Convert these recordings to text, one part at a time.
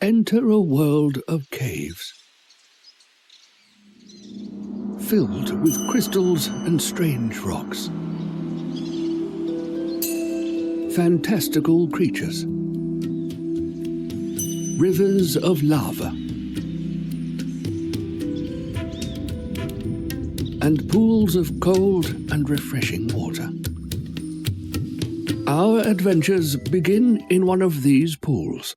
enter a world of caves, filled with crystals and strange rocks. Fantastical creatures, rivers of lava, and pools of cold and refreshing water. Our adventures begin in one of these pools.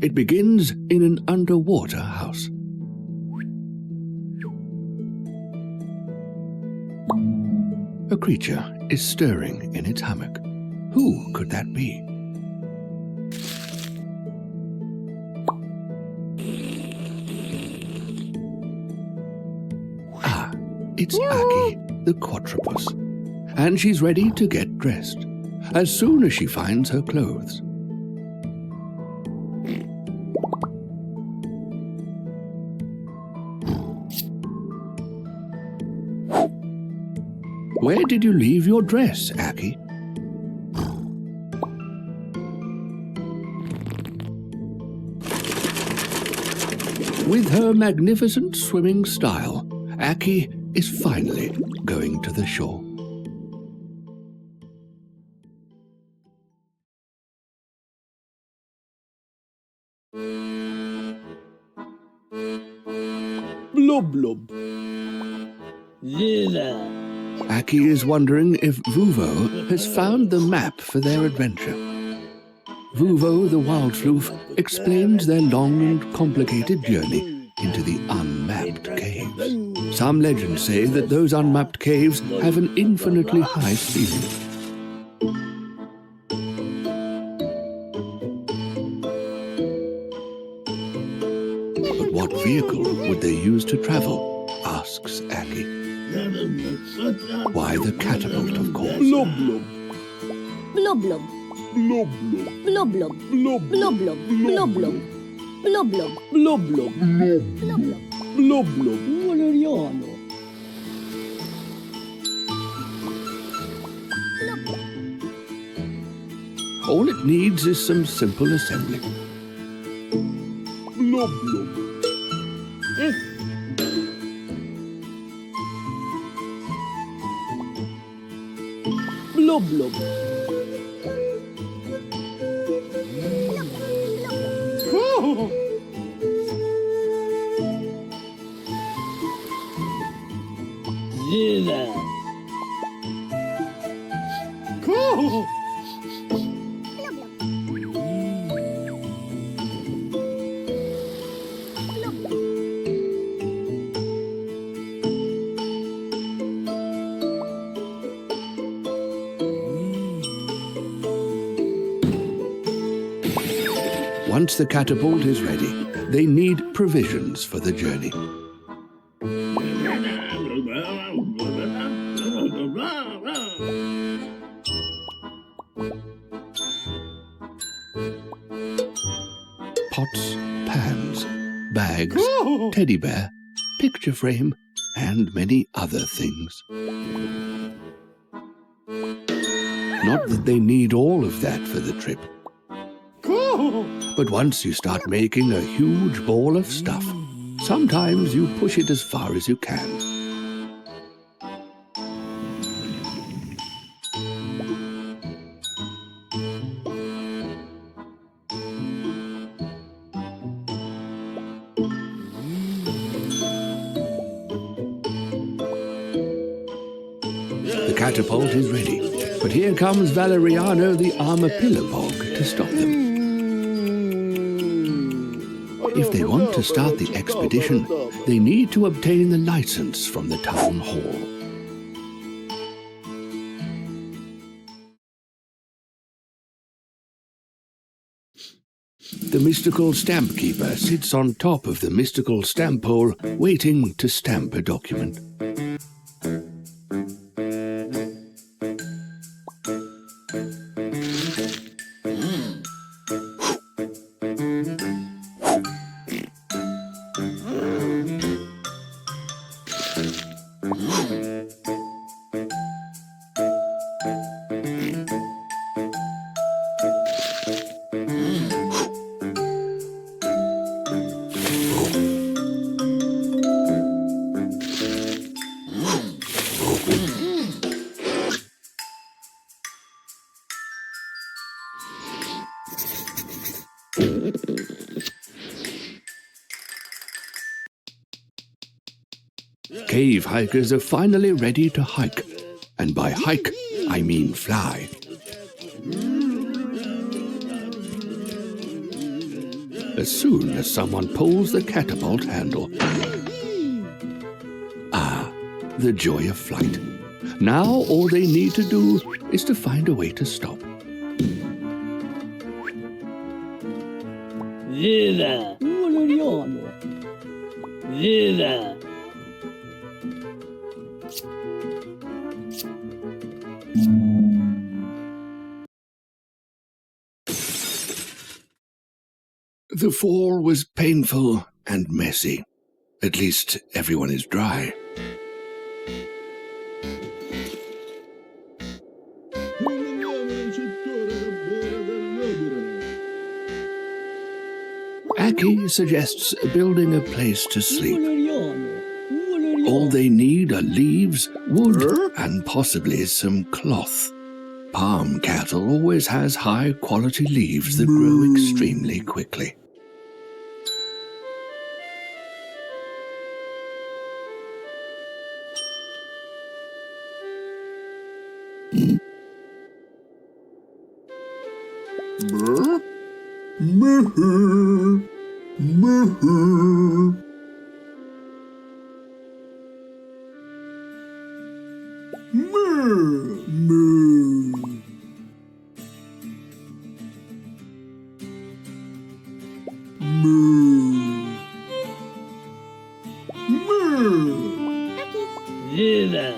It begins in an underwater house. A creature is stirring in its hammock. Who could that be? Ah, it's Aki, the quadrupus. And she's ready to get dressed, as soon as she finds her clothes. Where did you leave your dress, Aki? With her magnificent swimming style, Aki is finally going to the shore. Blub blub. Yeah. Aki is wondering if Vuvo has found the map for their adventure. Vuvo the wild floof explains their long and complicated journey into the unmapped caves. Some legends say that those unmapped caves have an infinitely high ceiling. But what vehicle would they use to travel? Asks Aki. Why, the catapult, of course. Blub blub. Blub blub. Blub blub. Blub blub. Blub Blub blub. Blub blub. Blub blub. blub blub. Blub blub. Blub blub. Valeriano. All it needs is some simple assembly. Blub blub. Blub blub. Oh. Yeah. Oh. Once the catapult is ready, they need provisions for the journey. Pots, pans, bags, teddy bear, picture frame, and many other things. Not that they need all of that for the trip. But once you start making a huge ball of stuff, sometimes you push it as far as you can. The catapult is ready, but here comes Valeriano the Armapillabog to stop them. If they want to start the expedition, they need to obtain the license from the town hall. The mystical stamp keeper sits on top of the mystical stamp hole, waiting to stamp a document. cave hikers are finally ready to hike. And by hike, I mean fly. As soon as someone pulls the catapult handle. Ah, the joy of flight. Now all they need to do is to find a way to stop. Viva! Valeriano! Viva! The fall was painful and messy. At least everyone is dry. Aki suggests building a place to sleep. Valeriano! Valeriano! All they need are leaves, wood, and possibly some cloth. Palm cattle always has high-quality leaves that grow extremely quickly. Viva!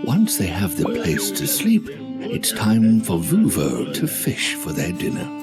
Once they have the place to sleep, it's time for Vuvo to fish for their dinner.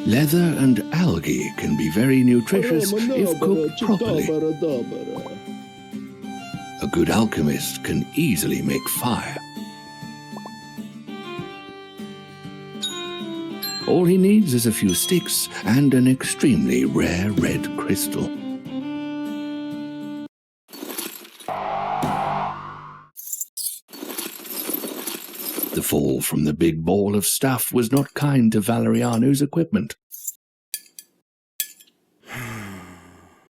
Leather and algae can be very nutritious if cooked properly. A good alchemist can easily make fire. All he needs is a few sticks and an extremely rare red crystal. The fall from the big ball of stuff was not kind to Valeriano's equipment.